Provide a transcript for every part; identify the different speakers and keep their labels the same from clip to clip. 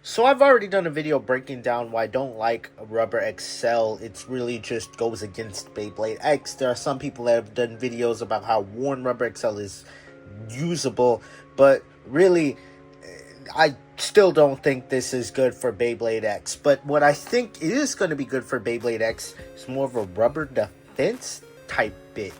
Speaker 1: So I've already done a video breaking down why I don't like Rubber XL. It's really just goes against Beyblade X. There are some people that have done videos about how worn Rubber XL is usable, but really, I still don't think this is good for Beyblade X. But what I think is going to be good for Beyblade X is more of a rubber defense type bit.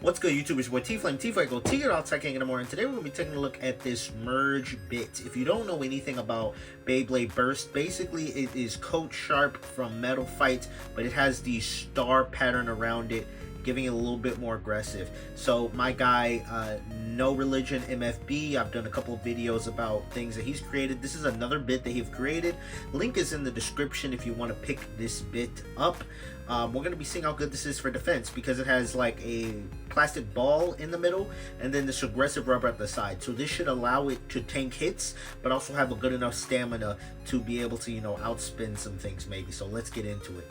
Speaker 1: What's good, YouTube? It's your boy T-Flame, T-Flame, T-Get Outside King in the morning. Today we're going to be taking a look at this merge bit. If you don't know anything about Beyblade Burst, basically it is Coat Sharp from Metal Fight, but it has the star pattern around it, giving it a little bit more aggressive. So my guy, No Religion MFB, I've done a couple of videos about things that he's created. This is another bit that he's created. Link is in the description if you want to pick this bit up. We're going to be seeing how good this is for defense because it has like a plastic ball in the middle and then this aggressive rubber at the side. So this should allow it to tank hits, but also have a good enough stamina to be able to, outspin some things maybe. So let's get into it.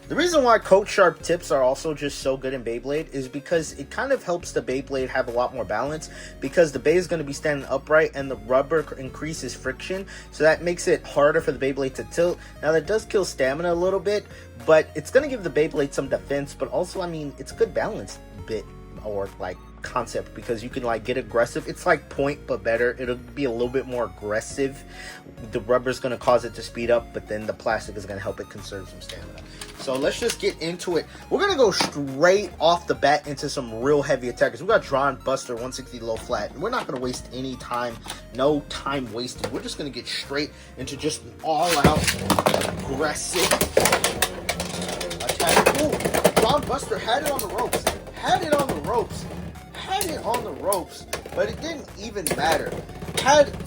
Speaker 1: The reason why Coat Sharp tips are also just so good in Beyblade is because it kind of helps the Beyblade have a lot more balance, because the Bey is going to be standing upright and the rubber increases friction, so that makes it harder for the Beyblade to tilt. Now that does kill stamina a little bit, but it's going to give the Beyblade some defense, but also, I mean, it's a good balance bit, or like concept, because you can like get aggressive. It's like point but better. It'll be a little bit more aggressive. The rubber's going to cause it to speed up, but then the plastic is going to help it conserve some stamina. So let's just get into it. We're going to go straight off the bat into some real heavy attackers. We got Dran Buster 160 low flat. We're not going to waste any time. No time wasted. We're just going to get straight into just all out aggressive attack. Ooh, Dran Buster had it on the ropes. Had it on the ropes. Had it on the ropes. But it didn't even matter.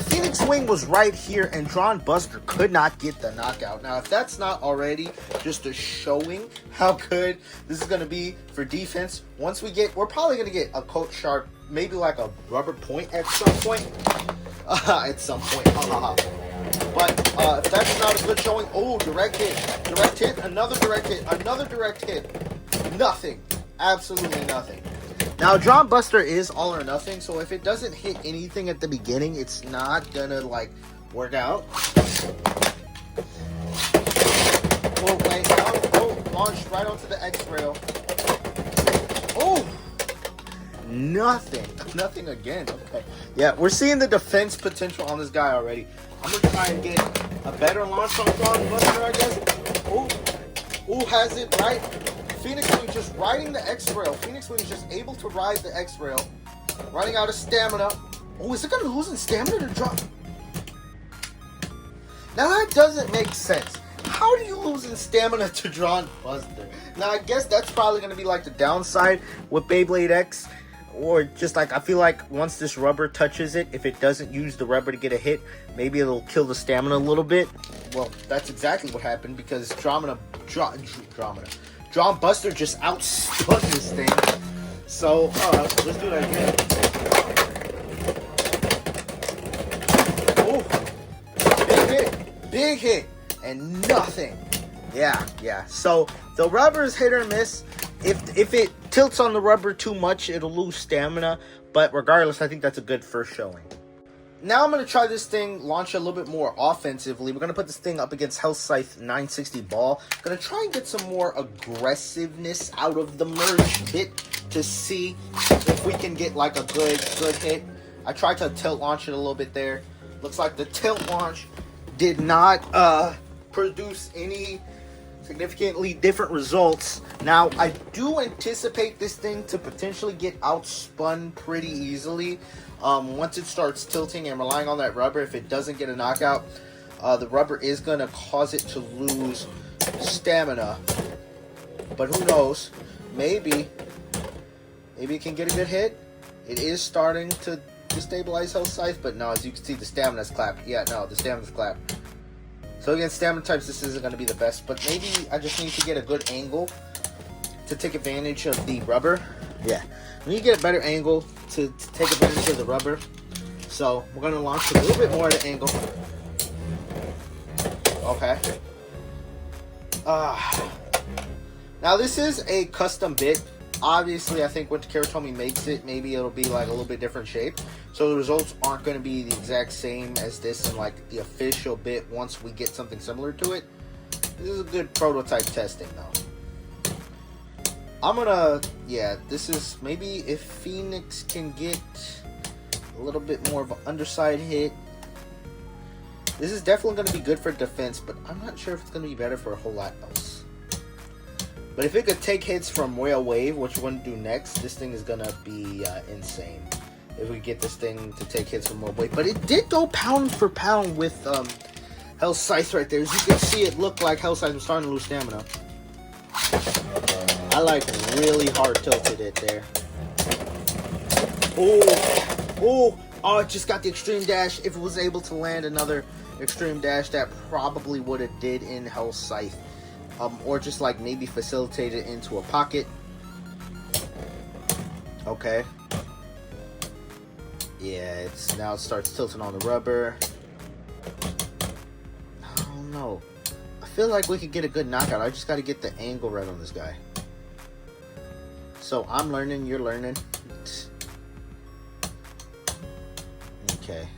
Speaker 1: Phoenix Wing was right here and Dran Buster could not get the knockout. Now, if that's not already just a showing how good this is going to be for defense, we're probably going to get a Coat Sharp, maybe like a rubber point at some point. But if that's not a good showing, oh, direct hit, another direct hit, nothing, absolutely nothing. Now, Dran Buster is all or nothing, so if it doesn't hit anything at the beginning, it's not gonna, like, work out. Oh, wait, oh, launched right onto the X-Rail. Oh! Nothing again, okay. Yeah, we're seeing the defense potential on this guy already. I'm gonna try and get a better launch on Dran Buster, I guess. Oh, has it right? Phoenix Wing just riding the X-Rail. Phoenix Wing is just able to ride the X-Rail. Running out of stamina. Oh, is it going to lose in stamina to drop? Now that doesn't make sense. How do you lose in stamina to Dran Buster? Now I guess that's probably going to be like the downside with Beyblade X. Or just like, I feel like once this rubber touches it, if it doesn't use the rubber to get a hit, maybe it'll kill the stamina a little bit. Well, that's exactly what happened because Dran Buster just outspun this thing. So, let's do that again. Oh, big hit, and nothing. Yeah. So the rubber is hit or miss. If it tilts on the rubber too much, it'll lose stamina. But regardless, I think that's a good first showing. Now I'm going to try this thing, launch a little bit more offensively. We're going to put this thing up against Scythe 960 ball. Going to try and get some more aggressiveness out of the merge bit to see if we can get like a good hit. I tried to tilt launch it a little bit there. Looks like the tilt launch did not produce any significantly different results. Now, I do anticipate this thing to potentially get outspun pretty easily. Once it starts tilting and relying on that rubber, if it doesn't get a knockout, the rubber is going to cause it to lose stamina. But who knows? Maybe it can get a good hit. It is starting to destabilize Scythe, but no, as you can see, the stamina's clapped. Yeah, no, the stamina's clapped. So against stamina types, this isn't going to be the best, but maybe I just need to get a good angle to take advantage of the rubber. Yeah, we need to get a better angle to take advantage of the rubber. So we're going to launch a little bit more at an angle. Okay. Now this is a custom bit. Obviously, I think when Karatomi makes it, maybe it'll be like a little bit different shape. So the results aren't going to be the exact same as this in like the official bit once we get something similar to it. This is a good prototype testing though. I'm gonna, yeah, this is maybe if Phoenix can get a little bit more of an underside hit. This is definitely going to be good for defense, but I'm not sure if it's going to be better for a whole lot else. But if it could take hits from Whale Wave, which we're going to do next, this thing is going to be insane. If we get this thing to take hits from Whale Wave. But it did go pound for pound with Hell's Scythe right there. As you can see, it looked like Hell's Scythe was starting to lose stamina. I like really hard tilted it there. Oh, it just got the extreme dash. If it was able to land another extreme dash, that probably would have did in Hell's Scythe. Or just like maybe facilitate it into a pocket. Okay. Yeah, now it starts tilting on the rubber. I don't know. I feel like we could get a good knockout. I just got to get the angle right on this guy. So I'm learning, you're learning. Okay.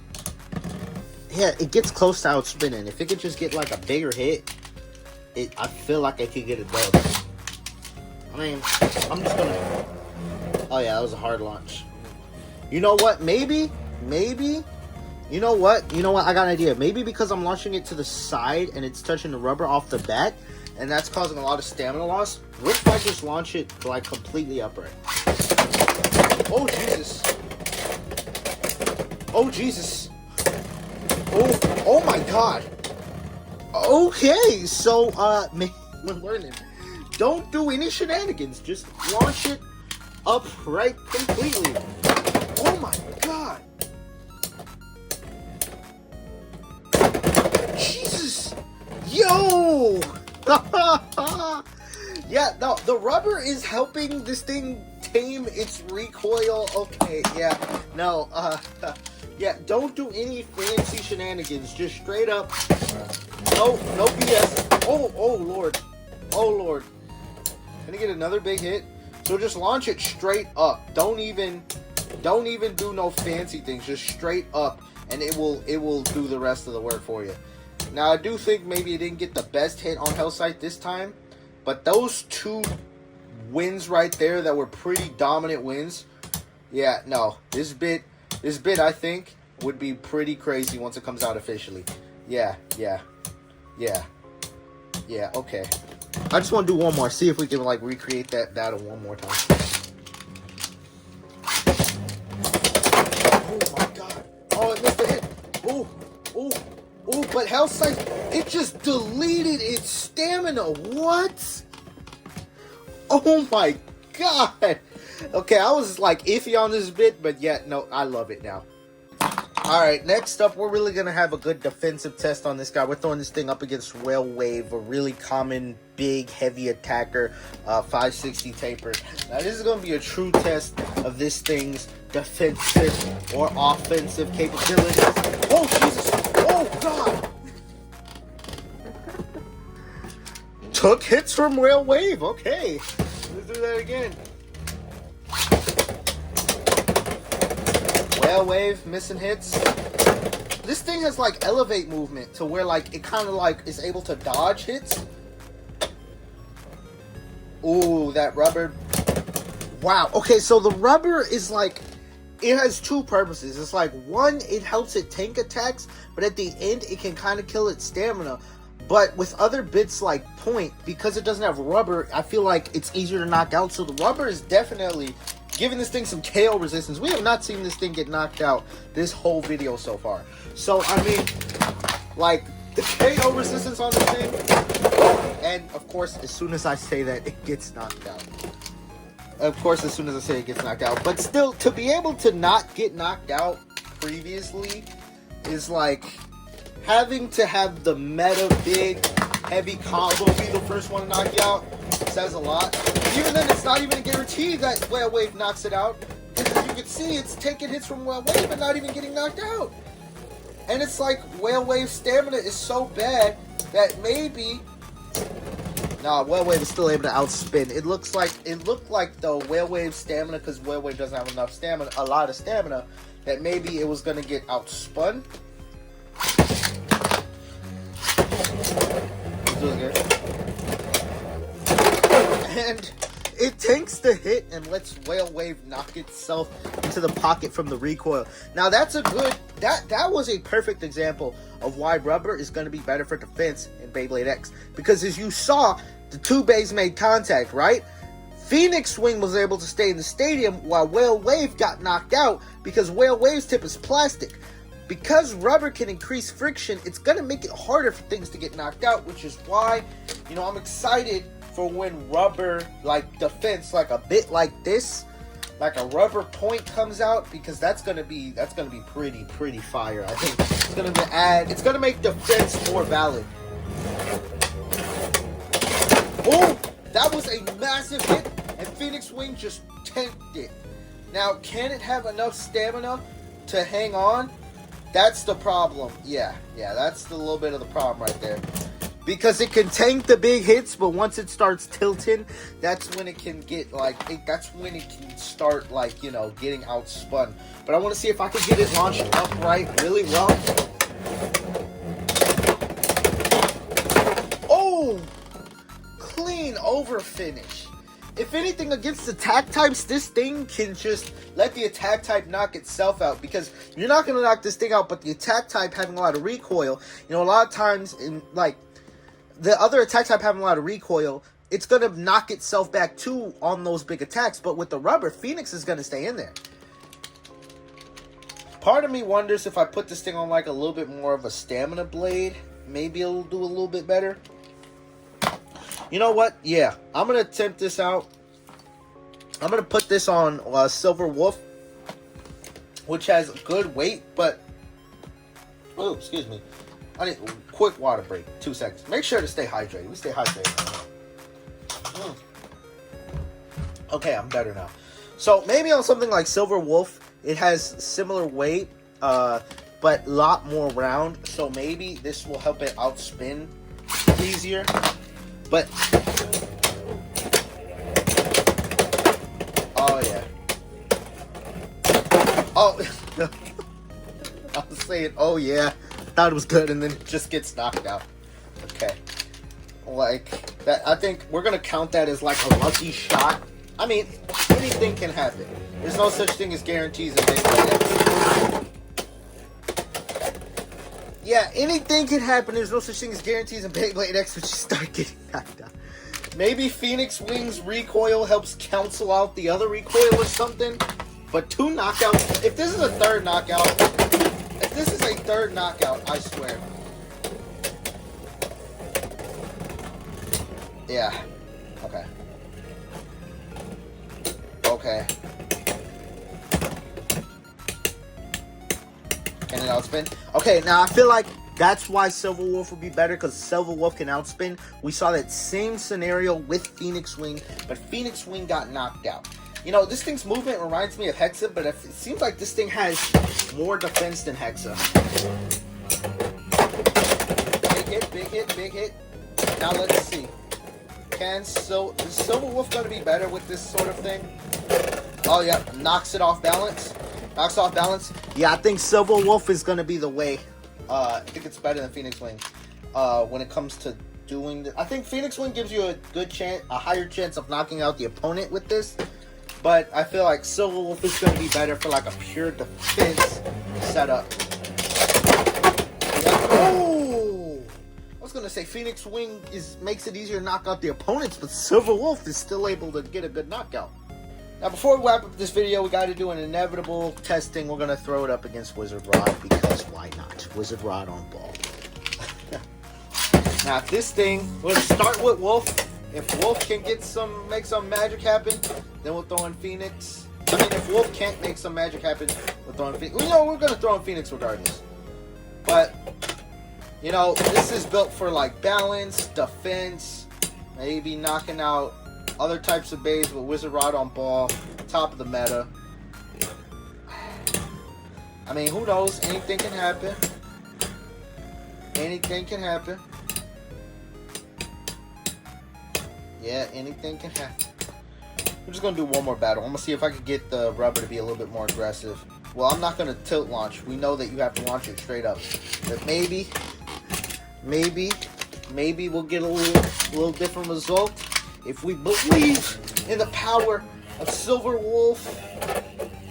Speaker 1: Yeah, it gets close to outspinning. If it could just get like a bigger hit, I feel like I could get a dub. I mean, I'm just gonna... Oh yeah, that was a hard launch. You know what? Maybe. You know what? I got an idea. Maybe because I'm launching it to the side and it's touching the rubber off the bat, and that's causing a lot of stamina loss. What if I just launch it like completely upright? Oh Jesus! Oh Jesus! Oh my God! Okay, so we're learning. Don't do any shenanigans. Just launch it upright completely. Oh my God! Jesus! Yo! Yeah, no, the rubber is helping this thing tame its recoil. Okay, yeah, no, yeah, don't do any fancy shenanigans. Just straight up. No BS. Oh Lord. Oh Lord. Can I get another big hit? So just launch it straight up. Don't even do no fancy things. Just straight up, and it will do the rest of the work for you. Now I do think maybe it didn't get the best hit on Hell's Scythe this time, but those two wins right there that were pretty dominant wins. Yeah, no, this bit I think would be pretty crazy once it comes out officially. Yeah, okay. I just want to do one more. See if we can like recreate that battle one more time. Oh my God. Oh, it missed the hit. Oh, but Hell's Scythe, it just deleted its stamina. What? Oh my God. Okay, I was like iffy on this bit, but yeah, no, I love it now. Alright, next up, we're really going to have a good defensive test on this guy. We're throwing this thing up against Whale Wave, a really common, big, heavy attacker, 560 taper. Now, this is going to be a true test of this thing's defensive or offensive capabilities. Oh, Jesus! Oh, God! Took hits from Whale Wave. Okay, let's do that again. Whale Wave, missing hits. This thing has like elevate movement to where like it kind of like is able to dodge hits. Ooh, that rubber. Wow. Okay, so the rubber is like, it has two purposes. It's like, one, it helps it tank attacks, but at the end it can kind of kill its stamina. But with other bits like Point, because it doesn't have rubber, I feel like it's easier to knock out. So the rubber is definitely giving this thing some KO resistance. We have not seen this thing get knocked out this whole video so far. So, I mean, like, the KO resistance on this thing, and, of course, as soon as I say that, it gets knocked out. Of course, as soon as I say it gets knocked out. But still, to be able to not get knocked out previously is, like, having to have the meta big, heavy combo be the first one to knock you out says a lot. Even then, it's not even a guarantee that Whale Wave knocks it out. Because as you can see, it's taking hits from Whale Wave but not even getting knocked out. And it's like Whale Wave's stamina is so bad that maybe... Nah, Whale Wave is still able to outspin. It looked like the Whale Wave stamina, because Whale Wave doesn't have enough stamina, a lot of stamina, that maybe it was gonna get outspun. It's doing good. And it tanks the hit and lets Whale Wave knock itself into the pocket from the recoil. Now that's a good, that was a perfect example of why rubber is going to be better for defense in Beyblade X. Because as you saw, the two bays made contact, right? Phoenix Wing was able to stay in the stadium while Whale Wave got knocked out because Whale Wave's tip is plastic. Because rubber can increase friction, it's going to make it harder for things to get knocked out, which is why, you know, I'm excited for when rubber, like defense, like a bit like this, like a rubber point comes out, because that's gonna be pretty fire. I think it's gonna make defense more valid. Boom! That was a massive hit, and Phoenix Wing just tanked it. Now, can it have enough stamina to hang on? That's the problem. Yeah, that's a little bit of the problem right there. Because it can tank the big hits, but once it starts tilting, that's when it can get that's when it can start getting outspun. But I want to see if I can get it launched upright really well. Oh, clean over finish. If anything, against attack types, this thing can just let the attack type knock itself out, because you're not going to knock this thing out, but the attack type having a lot of recoil, a lot of times in the other attack type having a lot of recoil, it's going to knock itself back too on those big attacks. But with the rubber, Phoenix is going to stay in there. Part of me wonders if I put this thing on a little bit more of a stamina blade, maybe it'll do a little bit better. You know what? Yeah, I'm going to attempt this out. I'm going to put this on Silver Wolf, which has good weight, but... Oh, excuse me. I need a quick water break. 2 seconds. Make sure to stay hydrated. We stay hydrated. Okay, I'm better now. So maybe on something like Silver Wolf, it has similar weight, but a lot more round. So maybe this will help it outspin easier. But oh yeah. Oh, I was saying, oh yeah. Thought it was good, and then it just gets knocked out. Okay, that. I think we're gonna count that as a lucky shot. I mean, anything can happen. There's no such thing as guarantees in Beyblade X. Yeah, anything can happen. There's no such thing as guarantees in Beyblade X, which you start getting knocked out. Maybe Phoenix Wing's recoil helps cancel out the other recoil or something. But 2 knockouts. If this is a third knockout. If this is a third knockout, I swear. Yeah. Okay. Okay. Can it outspin? Okay, now I feel like that's why Silver Wolf would be better, because Silver Wolf can outspin. We saw that same scenario with Phoenix Wing, but Phoenix Wing got knocked out. This thing's movement reminds me of Hexa, but it seems like this thing has more defense than Hexa. Big hit. Now let's see. Is Silver Wolf going to be better with this sort of thing? Oh yeah, knocks off balance. Yeah, I think Silver Wolf is going to be the way. I think it's better than Phoenix Wing when it comes to doing this. I think Phoenix Wing gives you a higher chance of knocking out the opponent with this. But I feel like Silver Wolf is going to be better for a pure defense setup. Oh! I was going to say Phoenix Wing makes it easier to knock out the opponents, but Silver Wolf is still able to get a good knockout. Now, before we wrap up this video, we got to do an inevitable testing. We're going to throw it up against Wizard Rod, because why not? Wizard Rod on ball. Now, if this thing, we're going to start with Wolf. If Wolf can make some magic happen, then we'll throw in Phoenix. I mean, if Wolf can't make some magic happen, we'll throw in Phoenix. We're going to throw in Phoenix regardless. But, this is built for balance, defense, maybe knocking out other types of bays with Wizard Rod on ball, top of the meta. I mean, who knows? Anything can happen. Yeah, anything can happen. We're just going to do one more battle. I'm going to see if I can get the rubber to be a little bit more aggressive. Well, I'm not going to tilt launch. We know that you have to launch it straight up. But maybe we'll get a little different result if we believe in the power of Silver Wolf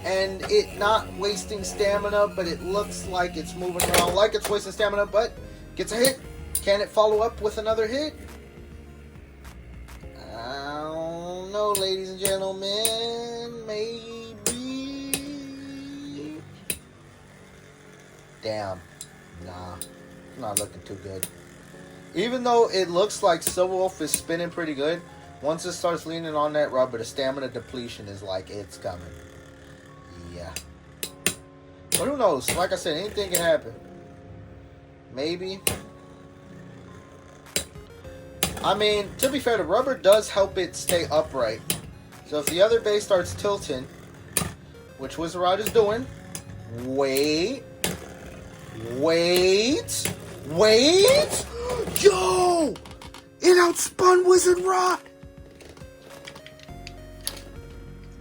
Speaker 1: and it not wasting stamina, but it looks like it's moving around like it's wasting stamina, but gets a hit. Can it follow up with another hit? I don't know, ladies and gentlemen. Maybe. Damn. Nah. Not looking too good. Even though it looks like Silver Wolf is spinning pretty good, once it starts leaning on that rubber, the stamina depletion is like it's coming. Yeah. But who knows? Like I said, anything can happen. Maybe. I mean, to be fair, the rubber does help it stay upright. So if the other base starts tilting, which Wizard Rod is doing, wait. Yo! It outspun Wizard Rod!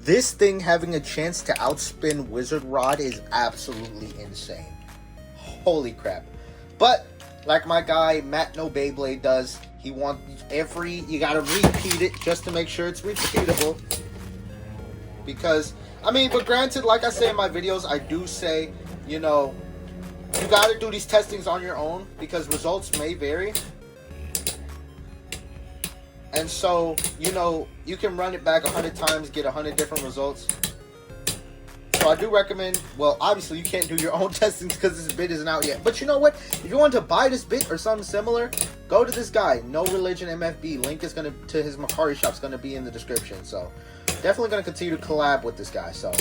Speaker 1: This thing having a chance to outspin Wizard Rod is absolutely insane. Holy crap. But, like my guy Matt No Beyblade does, he wants you gotta repeat it just to make sure it's repeatable. Because, I mean, but granted, like I say in my videos, I do say, you know, you gotta do these testings on your own because results may vary. And so, you know, you can run it back 100 times, get 100 different results. So I do recommend, well, obviously you can't do your own testings because this bit isn't out yet. But you know what? If you want to buy this bit or something similar, go to this guy, No Religion MFB. Link is to his Macari shop is going to be in the description. So definitely going to continue to collab with this guy. So,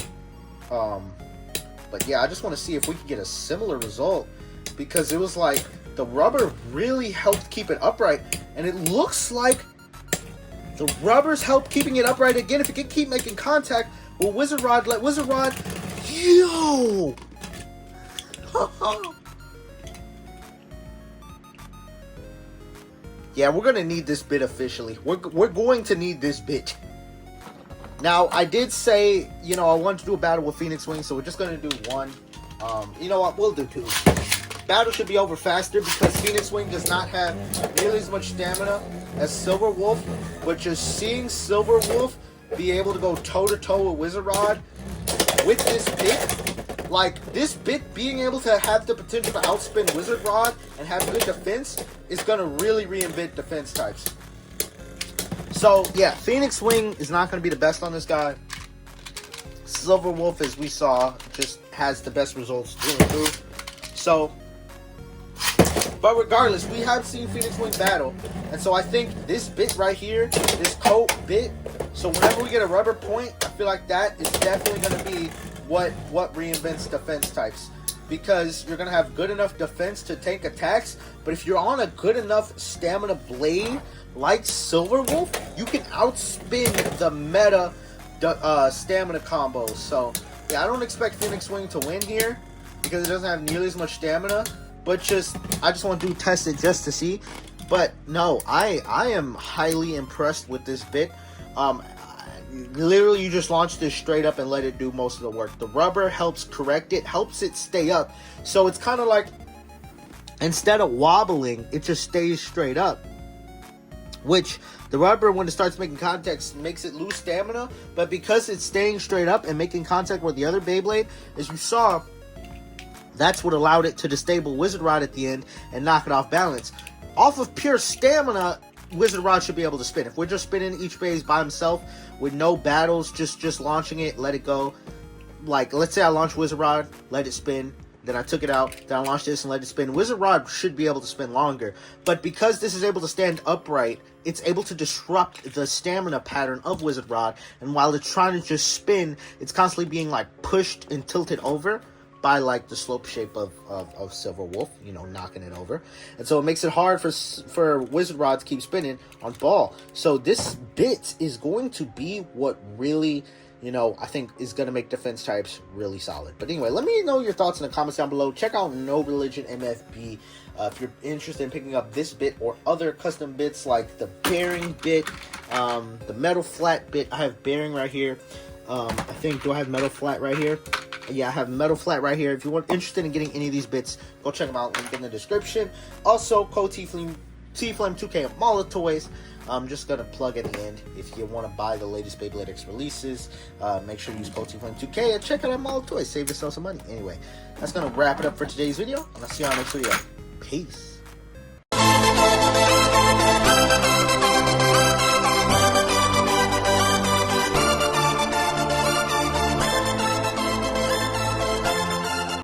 Speaker 1: but yeah, I just want to see if we can get a similar result because it was like the rubber really helped keep it upright. And it looks like the rubbers help keeping it upright again. If it can keep making contact with Wizard Rod, let Wizard Rod, yo! Yeah, we're gonna need this bit officially. We're going to need this bit. Now, I did say, you know, I wanted to do a battle with Phoenix Wing, so we're just gonna do one. You know what? We'll do two. Battle should be over faster because Phoenix Wing does not have nearly as much stamina as Silver Wolf, but just seeing Silver Wolf be able to go toe-to-toe with Wizard Rod with this bit, like this bit being able to have the potential to outspin Wizard Rod and have good defense is going to really reinvent defense types. So yeah, Phoenix Wing is not going to be the best on this guy. Silver Wolf, as we saw, just has the best results through and through. So, but regardless, we have seen Phoenix Wing battle, and so I think this bit right here, this coat bit, so whenever we get a rubber point, I feel like that is definitely going to be what reinvents defense types. Because you're going to have good enough defense to tank attacks, but if you're on a good enough stamina blade like Silver Wolf, you can outspin the meta stamina combos. So, yeah, I don't expect Phoenix Wing to win here because it doesn't have nearly as much stamina, but I just want to test it just to see. But no, I am highly impressed with this bit. Literally, you just launch this straight up and let it do most of the work. The rubber helps correct it, helps it stay up. So it's kind of like, instead of wobbling, it just stays straight up. Which, the rubber, when it starts making contact, makes it lose stamina. But because it's staying straight up and making contact with the other Beyblade, as you saw, that's what allowed it to disable Wizard Rod at the end and knock it off balance. Off of pure stamina, Wizard Rod should be able to spin. If we're just spinning each phase by himself with no battles, just launching it, let it go. Like, let's say I launch Wizard Rod, let it spin, then I took it out, then I launched this and let it spin. Wizard Rod should be able to spin longer. But because this is able to stand upright, it's able to disrupt the stamina pattern of Wizard Rod. And while it's trying to just spin, it's constantly being like pushed and tilted over by like the slope shape of Silver Wolf, you know, knocking it over. And so it makes it hard for Wizard Rod to keep spinning on ball. So this bit is going to be what really you know, I think is going to make defense types really solid. But anyway, let me know your thoughts in the comments down below. Check out No Religion MFB if you're interested in picking up this bit or other custom bits like the bearing bit, the metal flat bit. I have bearing right here. I think, do I have metal flat right here? Yeah, I have metal flat right here. If you're interested in getting any of these bits, go check them out. Link in the description. Also, code TFlame2K of Mall of Toys. I'm just going to plug at the end. If you want to buy the latest Beyblade X releases, make sure you use code TFlame2K and check out our Mall of Toys. Save yourself some money. Anyway, that's going to wrap it up for today's video. And I'll see you on the next video. Peace.